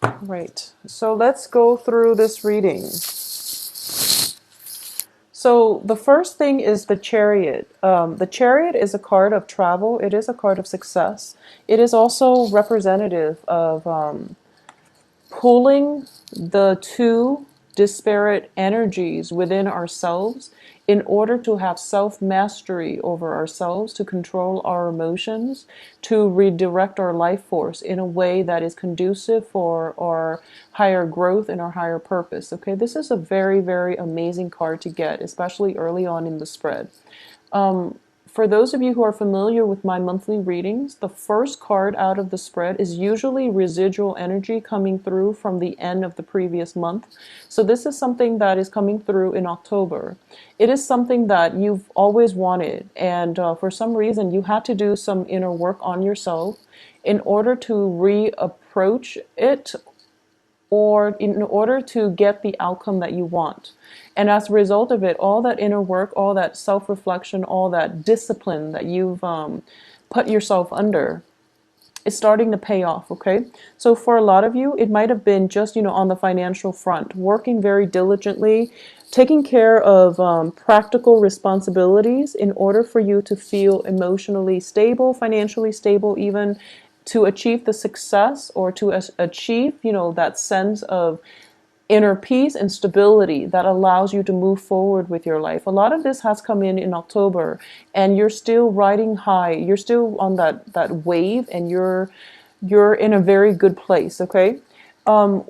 Right. So let's go through this reading. So the first thing is the Chariot. The Chariot is a card of travel. It is a card of success. It is also representative of pulling the two disparate energies within ourselves in order to have self mastery over ourselves, to control our emotions, to redirect our life force in a way that is conducive for our higher growth and our higher purpose. Okay, this is a very, very amazing card to get, especially early on in the spread. Um, for those of you who are familiar with my monthly readings, the first card out of the spread is usually residual energy coming through from the end of the previous month. So this is something that is coming through in October. It is something that you've always wanted, and for some reason you had to do some inner work on yourself in order to reapproach it or in order to get the outcome that you want. And as a result of it, all that inner work, all that self reflection, all that discipline that you've put yourself under is starting to pay off. Okay, so for a lot of you, it might have been just, on the financial front, working very diligently, taking care of practical responsibilities in order for you to feel emotionally stable, financially stable, even to achieve the success or to achieve, that sense of inner peace and stability that allows you to move forward with your life. A lot of this has come in October, and you're still riding high. You're still on that wave, and you're in a very good place. Okay.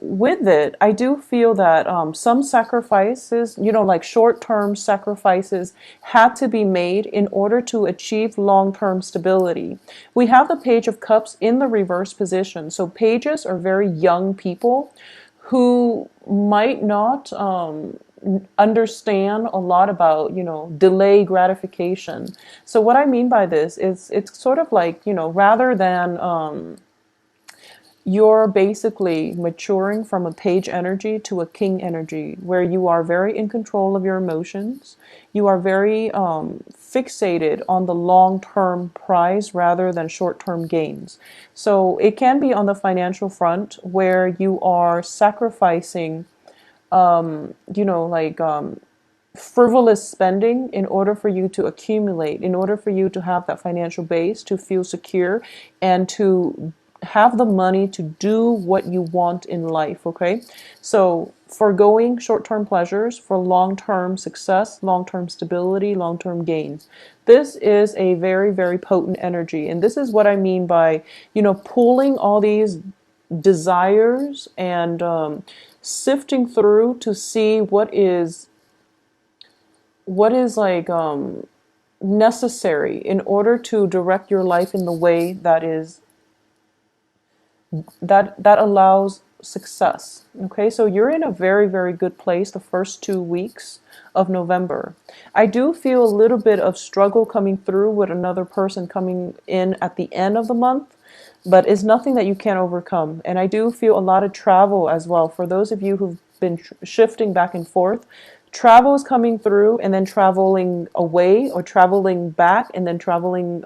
With it, I do feel that some sacrifices, like short-term sacrifices, had to be made in order to achieve long-term stability. We have the Page of Cups in the reverse position. So pages are very young people who might not understand a lot about, delay gratification. So what I mean by this is it's sort of like, rather than you're basically maturing from a page energy to a king energy, where you are very in control of your emotions. You are very fixated on the long-term prize rather than short-term gains. So it can be on the financial front where you are sacrificing, like frivolous spending in order for you to accumulate, in order for you to have that financial base, to feel secure, and to have the money to do what you want in life. Okay, so foregoing short-term pleasures for long-term success, long-term stability, long-term gains. This is a very, very potent energy, and this is what I mean by, pulling all these desires and sifting through to see what is like necessary in order to direct your life in the way that allows success. Okay, so you're in a very, very good place the first 2 weeks of November. I do feel a little bit of struggle coming through with another person coming in at the end of the month, but it's nothing that you can't overcome. And I do feel a lot of travel as well. For those of you who've been shifting back and forth, travel is coming through, and then traveling away, or traveling back, and then traveling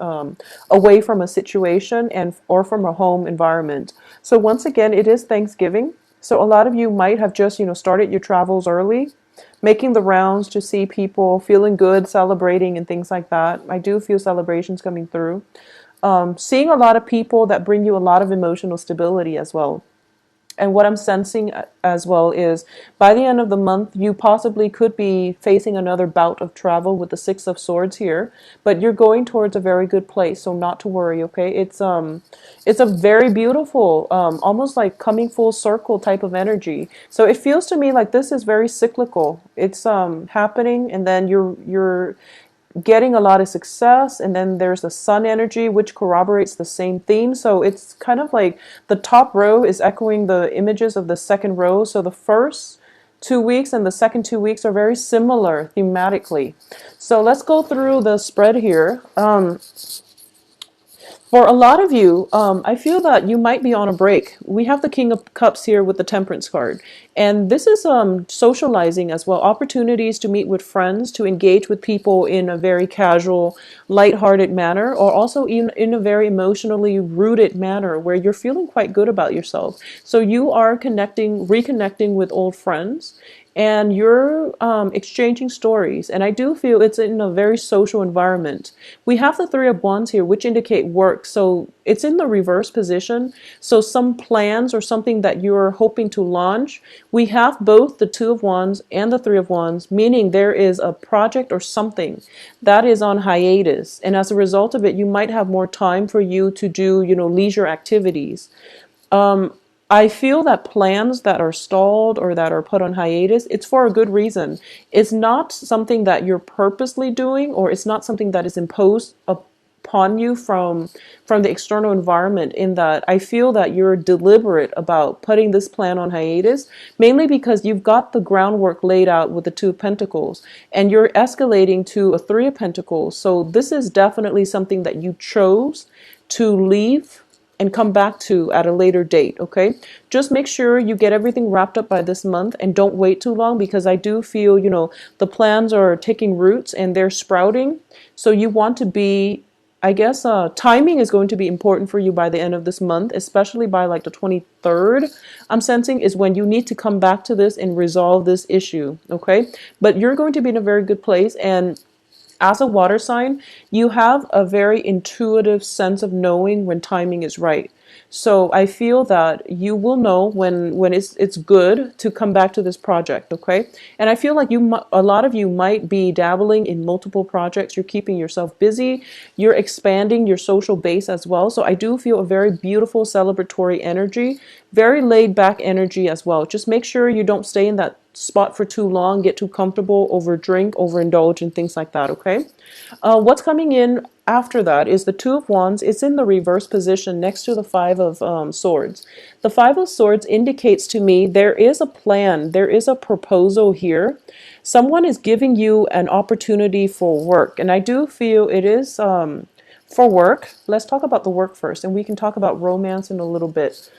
away from a situation and or from a home environment. So once again, it is Thanksgiving. So a lot of you might have just, started your travels early, making the rounds to see people, feeling good, celebrating, and things like that. I do feel celebrations coming through. Seeing a lot of people that bring you a lot of emotional stability as well. And what I'm sensing as well is by the end of the month, you possibly could be facing another bout of travel with the Six of Swords here, but you're going towards a very good place, so not to worry, okay? It's a very beautiful, almost like coming full circle type of energy. So it feels to me like this is very cyclical. It's happening, and then you're getting a lot of success, and then there's the sun energy, which corroborates the same theme. So it's kind of like the top row is echoing the images of the second row. So the first 2 weeks and the second 2 weeks are very similar thematically. So let's go through the spread here. For a lot of you, I feel that you might be on a break. We have the King of Cups here with the Temperance card. And this is socializing as well, opportunities to meet with friends, to engage with people in a very casual, lighthearted manner, or also in a very emotionally rooted manner where you're feeling quite good about yourself. So you are reconnecting with old friends, and you're exchanging stories. And I do feel it's in a very social environment. We have the Three of Wands here, which indicate work. So it's in the reverse position. So some plans or something that you're hoping to launch, we have both the Two of Wands and the Three of Wands, meaning there is a project or something that is on hiatus. And as a result of it, you might have more time for you to do, leisure activities. I feel that plans that are stalled or that are put on hiatus, it's for a good reason. It's not something that you're purposely doing, or it's not something that is imposed upon you from the external environment. In that I feel that you're deliberate about putting this plan on hiatus, mainly because you've got the groundwork laid out with the Two of Pentacles, and you're escalating to a Three of Pentacles. So this is definitely something that you chose to leave and come back to at a later date, okay? Just make sure you get everything wrapped up by this month and don't wait too long, because I do feel, the plans are taking roots and they're sprouting. So you want to be, I guess, timing is going to be important for you by the end of this month, especially by like the 23rd. I'm sensing is when you need to come back to this and resolve this issue, okay? But you're going to be in a very good place. And as a water sign, you have a very intuitive sense of knowing when timing is right. So I feel that you will know when it's good to come back to this project, okay? And I feel like a lot of you might be dabbling in multiple projects. You're keeping yourself busy. You're expanding your social base as well. So I do feel a very beautiful celebratory energy, very laid back energy as well. Just make sure you don't stay in that spot for too long, get too comfortable, overdrink, overindulge, and things like that, okay? What's coming in after that is the Two of Wands. It's in the reverse position next to the Five of Swords. The Five of Swords indicates to me there is a plan, there is a proposal here. Someone is giving you an opportunity for work, and I do feel it is for work. Let's talk about the work first, and we can talk about romance in a little bit.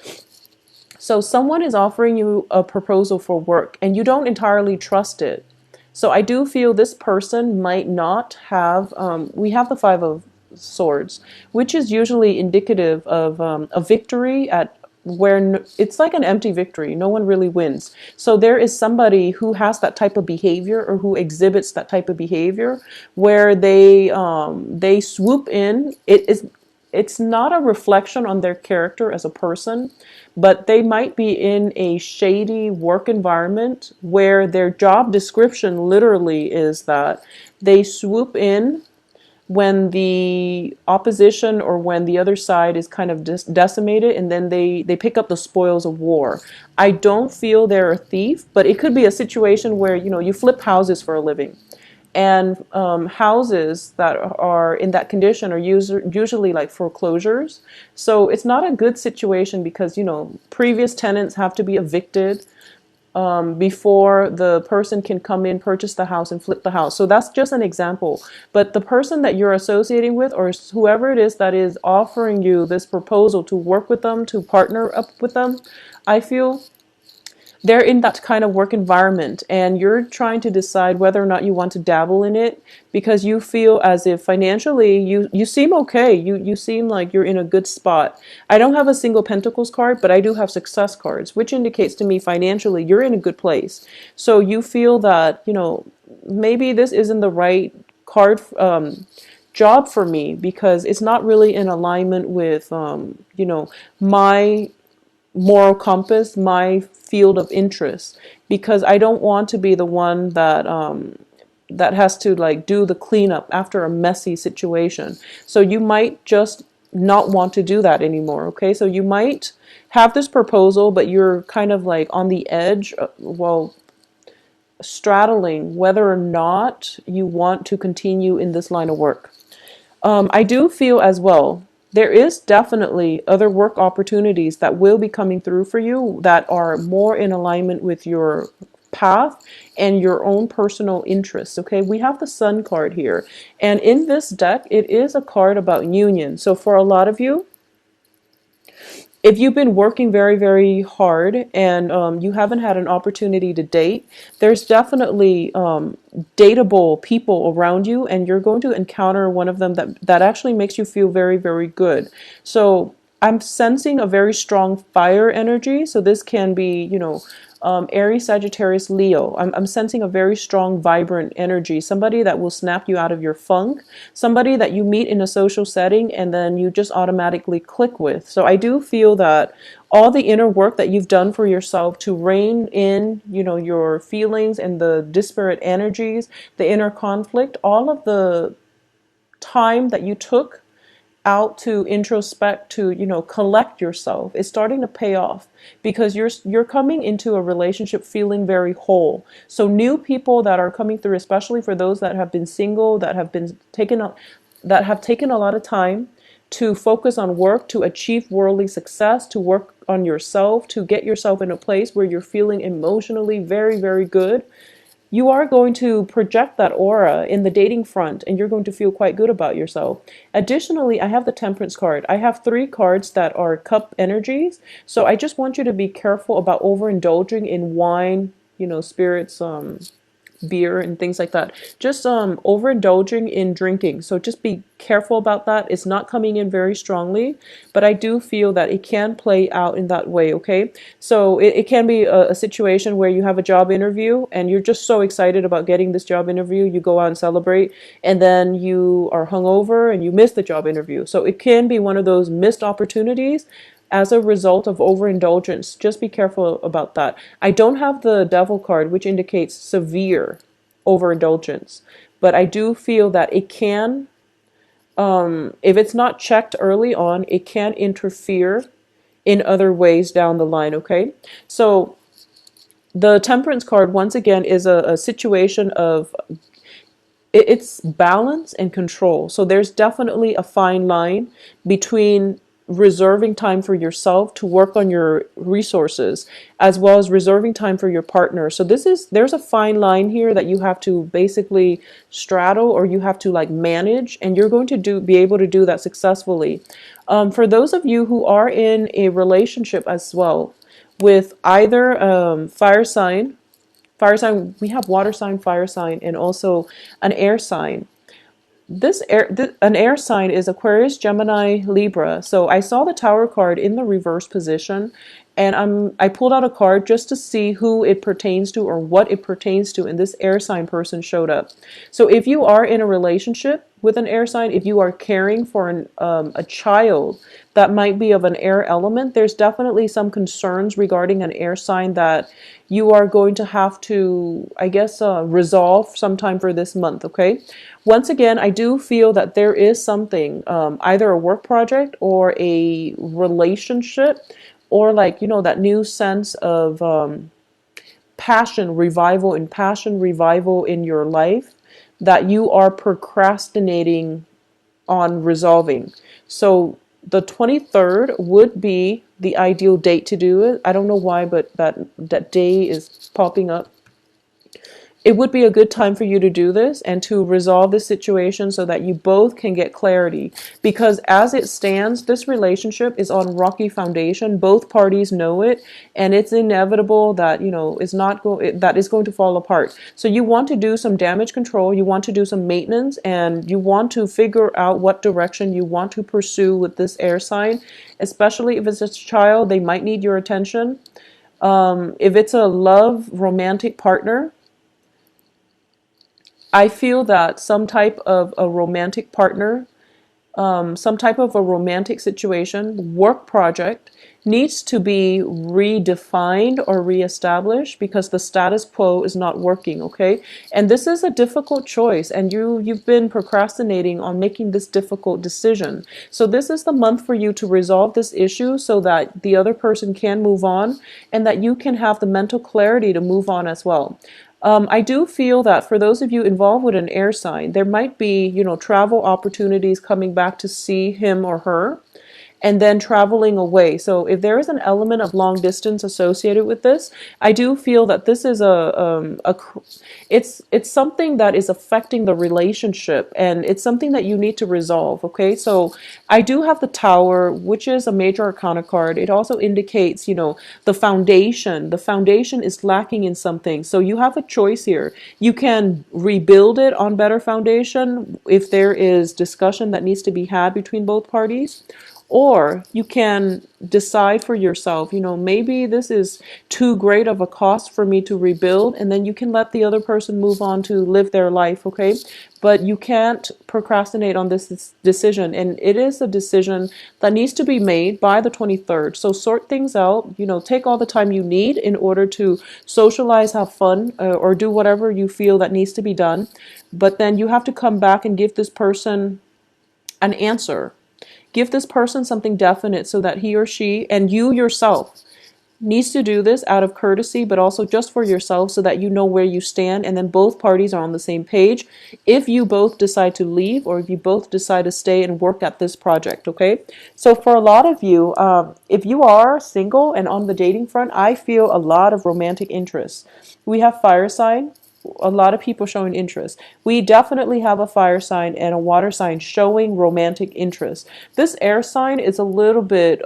So someone is offering you a proposal for work and you don't entirely trust it. So I do feel this person might not have, we have the Five of Swords, which is usually indicative of a victory at where it's like an empty victory. No one really wins. So there is somebody who has that type of behavior, or who exhibits that type of behavior, where they swoop in. It's not a reflection on their character as a person, but they might be in a shady work environment where their job description literally is that they swoop in when the opposition or when the other side is kind of decimated, and then they pick up the spoils of war. I don't feel they're a thief, but it could be a situation where, you flip houses for a living. And houses that are in that condition are usually like foreclosures. So it's not a good situation because, previous tenants have to be evicted before the person can come in, purchase the house, and flip the house. So that's just an example. But the person that you're associating with, or whoever it is that is offering you this proposal to work with them, to partner up with them, I feel they're in that kind of work environment, and you're trying to decide whether or not you want to dabble in it, because you feel as if financially you seem okay. You seem like you're in a good spot. I don't have a single Pentacles card, but I do have success cards, which indicates to me financially you're in a good place. So you feel that, maybe this isn't the right card job for me, because it's not really in alignment with my moral compass, my field of interest, because I don't want to be the one that has to like do the cleanup after a messy situation. So you might just not want to do that anymore, okay? So you might have this proposal, but you're kind of like on the edge, straddling whether or not you want to continue in this line of work. I do feel as well there is definitely other work opportunities that will be coming through for you that are more in alignment with your path and your own personal interests. Okay, we have the Sun card here, and in this deck it is a card about union. So for a lot of you, if you've been working very, very hard and you haven't had an opportunity to date, there's definitely dateable people around you, and you're going to encounter one of them that actually makes you feel very, very good. So I'm sensing a very strong fire energy. So this can be, Aries, Sagittarius, Leo. I'm sensing a very strong, vibrant energy, somebody that will snap you out of your funk, somebody that you meet in a social setting and then you just automatically click with. So I do feel that all the inner work that you've done for yourself to rein in, your feelings and the disparate energies, the inner conflict, all of the time that you took out to introspect, to collect yourself, is starting to pay off, because you're coming into a relationship feeling very whole. So new people that are coming through, especially for those that have been single, that have taken a lot of time to focus on work, to achieve worldly success, to work on yourself, to get yourself in a place where you're feeling emotionally very, very good. You are going to project that aura in the dating front, and you're going to feel quite good about yourself. Additionally, I have the Temperance card. I have 3 cards that are cup energies. So I just want you to be careful about overindulging in wine, spirits, beer and things like that. Just overindulging in drinking. So just be careful about that. It's not coming in very strongly, but I do feel that it can play out in that way. Okay, so it can be a situation where you have a job interview and you're just so excited about getting this job interview, you go out and celebrate, and then you are hungover and you miss the job interview. So it can be one of those missed opportunities as a result of overindulgence. Just be careful about that. I don't have the Devil card, which indicates severe overindulgence, but I do feel that it can, if it's not checked early on, it can interfere in other ways down the line. Okay, so the Temperance card, once again, is a situation of it's balance and control. So there's definitely a fine line between reserving time for yourself to work on your resources, as well as reserving time for your partner. So there's a fine line here that you have to basically straddle, or you have to manage, and you're going to be able to do that successfully. For those of you who are in a relationship as well with either fire sign, we have water sign, fire sign, and also an air sign. An air sign is Aquarius, Gemini, Libra. So I saw the Tower card in the reverse position, and I pulled out a card just to see who it pertains to or what it pertains to, and this air sign person showed up. So if you are in a relationship with an air sign, if you are caring for a child that might be of an air element, there's definitely some concerns regarding an air sign that you are going to have to, I guess, resolve sometime for this month. Okay. Once again, I do feel that there is something, either a work project or a relationship, or that new sense of passion revival in your life that you are procrastinating on resolving. So the 23rd would be the ideal date to do it. I don't know why, but that day is popping up. It would be a good time for you to do this and to resolve this situation so that you both can get clarity. Because as it stands, this relationship is on rocky foundation. Both parties know it, and it's inevitable that, that is going to fall apart. So you want to do some damage control, you want to do some maintenance, and you want to figure out what direction you want to pursue with this air sign, especially if it's a child. They might need your attention. If it's a love romantic partner, I feel that some type of a romantic partner, some type of a romantic situation, work project, needs to be redefined or reestablished because the status quo is not working. Okay, and this is a difficult choice, and you've been procrastinating on making this difficult decision. So this is the month for you to resolve this issue so that the other person can move on, and that you can have the mental clarity to move on as well. I do feel that for those of you involved with an air sign, there might be, travel opportunities coming back to see him or her. and then traveling away. So if there is an element of long distance associated with this, I do feel that this is it's something that is affecting the relationship, and it's something that you need to resolve. Okay, so I do have the Tower, which is a major arcana card. It also indicates, the foundation. The foundation is lacking in something. So you have a choice here. You can rebuild it on better foundation if there is discussion that needs to be had between both parties. Or you can decide for yourself, maybe this is too great of a cost for me to rebuild, and then you can let the other person move on to live their life, okay? But you can't procrastinate on this decision, and it is a decision that needs to be made by the 23rd. So sort things out, take all the time you need in order to socialize, have fun, or do whatever you feel that needs to be done. But then you have to come back and give this person an answer. Give this person something definite so that he or she and you yourself needs to do this out of courtesy, but also just for yourself so that you know where you stand, and then both parties are on the same page if you both decide to leave or if you both decide to stay and work at this project, okay? So for a lot of you, if you are single and on the dating front, I feel a lot of romantic interest. We have fire sign. A lot of people showing interest. We definitely have a fire sign and a water sign showing romantic interest. This air sign is a little bit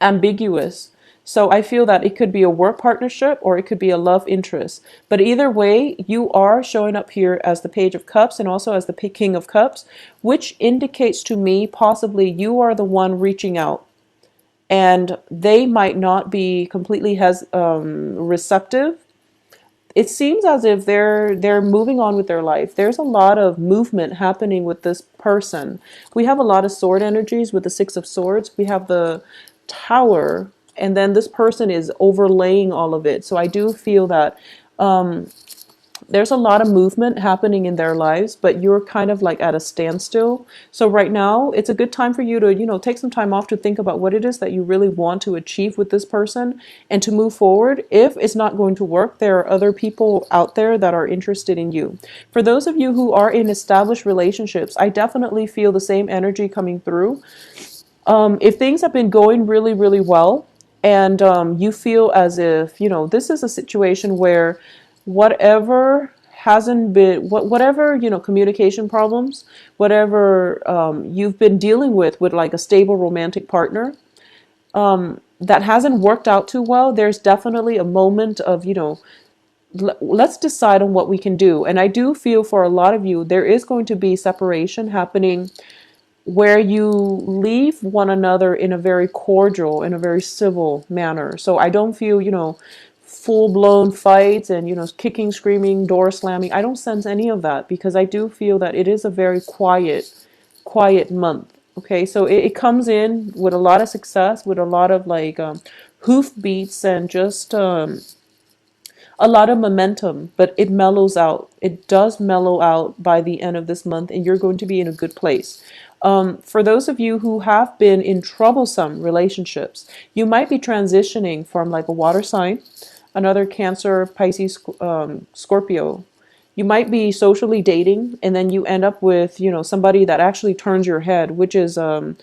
ambiguous. So I feel that it could be a work partnership or it could be a love interest. But either way, you are showing up here as the Page of Cups and also as the King of Cups, which indicates to me possibly you are the one reaching out. And they might not be completely receptive. It seems as if they're moving on with their life. There's a lot of movement happening with this person. We have a lot of sword energies with the Six of Swords. We have the Tower, and then this person is overlaying all of it. So I do feel that there's a lot of movement happening in their lives, but you're kind of like at a standstill. So right now, it's a good time for you to, take some time off to think about what it is that you really want to achieve with this person and to move forward. If it's not going to work, there are other people out there that are interested in you. For those of you who are in established relationships, I definitely feel the same energy coming through. If things have been going really, really well, and you feel as if, this is a situation where whatever hasn't been, whatever, communication problems, whatever you've been dealing with like a stable romantic partner, that hasn't worked out too well, there's definitely a moment of, let's decide on what we can do. And I do feel for a lot of you, there is going to be separation happening where you leave one another in a very cordial, in a very civil manner. So I don't feel, full-blown fights and, kicking, screaming, door slamming. I don't sense any of that because I do feel that it is a very quiet month. Okay, so it comes in with a lot of success, with a lot of like hoof beats and just a lot of momentum, but it mellows out. It does mellow out by the end of this month, and you're going to be in a good place. For those of you who have been in troublesome relationships, you might be transitioning from like a water sign, another Cancer, Pisces, Scorpio. You might be socially dating, and then you end up with, somebody that actually turns your head, which is an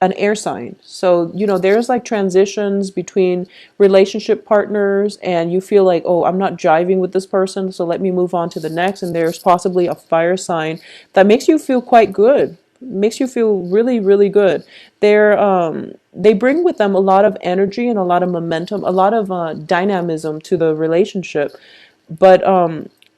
air sign. So, there's like transitions between relationship partners and you feel like, oh, I'm not jiving with this person, so let me move on to the next. And there's possibly a fire sign that makes you feel quite good, makes you feel really, really good. They bring with them a lot of energy and a lot of momentum, a lot of dynamism to the relationship. But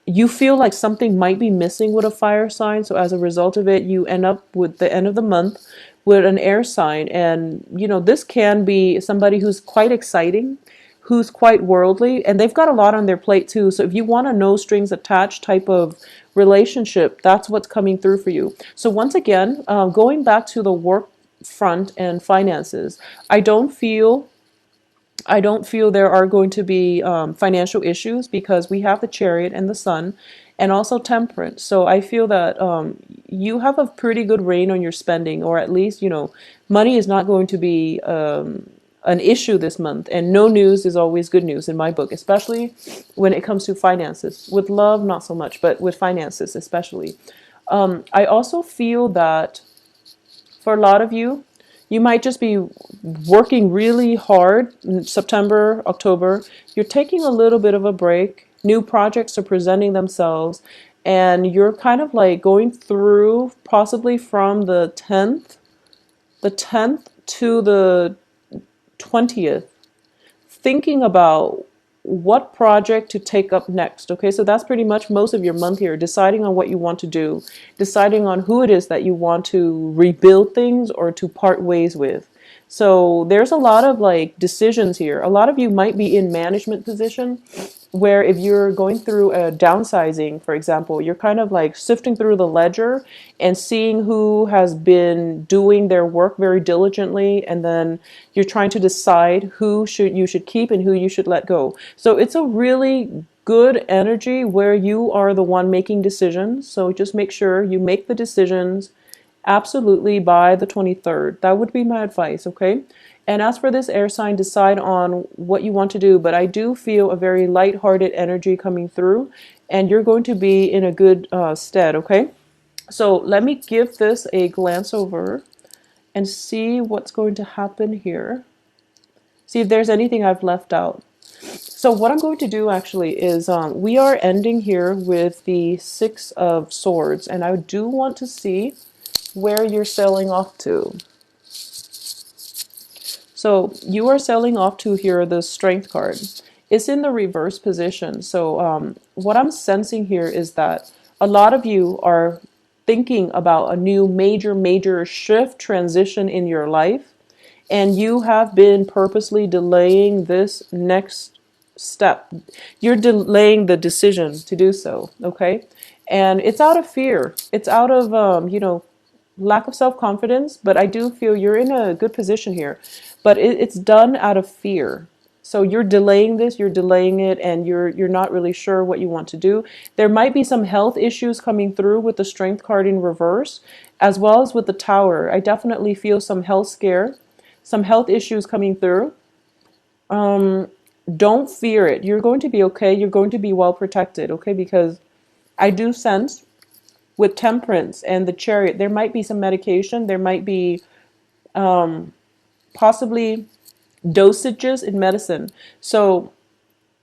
you feel like something might be missing with a fire sign. So as a result of it, you end up with the end of the month with an air sign. And, this can be somebody who's quite exciting, who's quite worldly, and they've got a lot on their plate too. So if you want a no strings attached type of relationship, that's what's coming through for you. So once again, going back to the work front and finances, I don't feel there are going to be financial issues because we have the Chariot and the Sun and also Temperance. So I feel that you have a pretty good reign on your spending, or at least, money is not going to be an issue this month. And no news is always good news in my book, especially when it comes to finances. With love, not so much, but with finances especially. I also feel that For a lot of you, you might just be working really hard in September, October. You're taking a little bit of a break. New projects are presenting themselves, and you're kind of like going through possibly from the 10th to the 20th, thinking about what project to take up next. Okay, so that's pretty much most of your month here, deciding on what you want to do, deciding on who it is that you want to rebuild things or to part ways with. So there's a lot of like decisions here. A lot of you might be in management position where if you're going through a downsizing, for example, you're kind of like sifting through the ledger and seeing who has been doing their work very diligently, and then you're trying to decide who should you should keep and who you should let go. So it's a really good energy where you are the one making decisions. So just make sure you make the decisions absolutely by the 23rd. That would be my advice, okay? And as for this air sign, decide on what you want to do. But I do feel a very light-hearted energy coming through, and you're going to be in a good stead, okay? So let me give this a glance over and see what's going to happen here. See if there's anything I've left out. So what I'm going to do actually is we are ending here with the Six of Swords, and I do want to see where you're sailing off to. So you are sailing off to here, the Strength card. It's in the reverse position. So what I'm sensing here is that a lot of you are thinking about a new major shift, transition in your life, and you have been purposely delaying this next step. You're delaying the decision to do so, okay? And it's out of fear. It's out of, lack of self-confidence, but I do feel you're in a good position here. But it's done out of fear. So you're delaying this, you're delaying it, and you're not really sure what you want to do. There might be some health issues coming through with the Strength card in reverse, as well as with the Tower. I definitely feel some health scare, some health issues coming through. Don't fear it. You're going to be okay. You're going to be well protected, okay? Because I do sense with Temperance and the Chariot, there might be some medication. There might be possibly dosages in medicine. So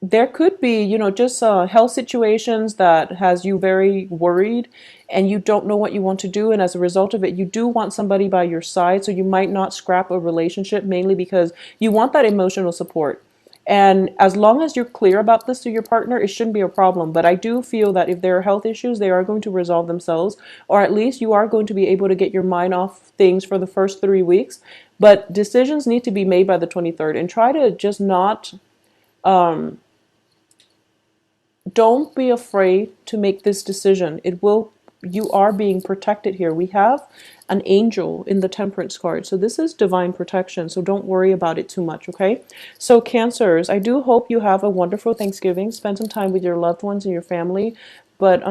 there could be, just health situations that has you very worried and you don't know what you want to do. And as a result of it, you do want somebody by your side. So you might not scrap a relationship mainly because you want that emotional support. And as long as you're clear about this to your partner, it shouldn't be a problem. But I do feel that if there are health issues, they are going to resolve themselves, or at least you are going to be able to get your mind off things for the first 3 weeks. But decisions need to be made by the 23rd, and try to just not, don't be afraid to make this decision. You are being protected here. We have an angel in the Temperance card. So this is divine protection. So don't worry about it too much, okay? So Cancers, I do hope you have a wonderful Thanksgiving. Spend some time with your loved ones and your family. But,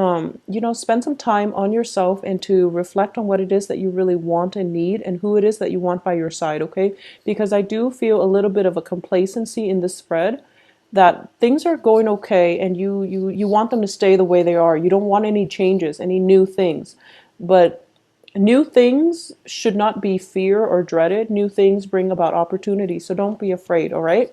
spend some time on yourself and to reflect on what it is that you really want and need and who it is that you want by your side, okay? Because I do feel a little bit of a complacency in this spread, that things are going okay and you want them to stay the way they are. You don't want any changes, any new things. But new things should not be fear or dreaded. New things bring about opportunity. So don't be afraid, all right?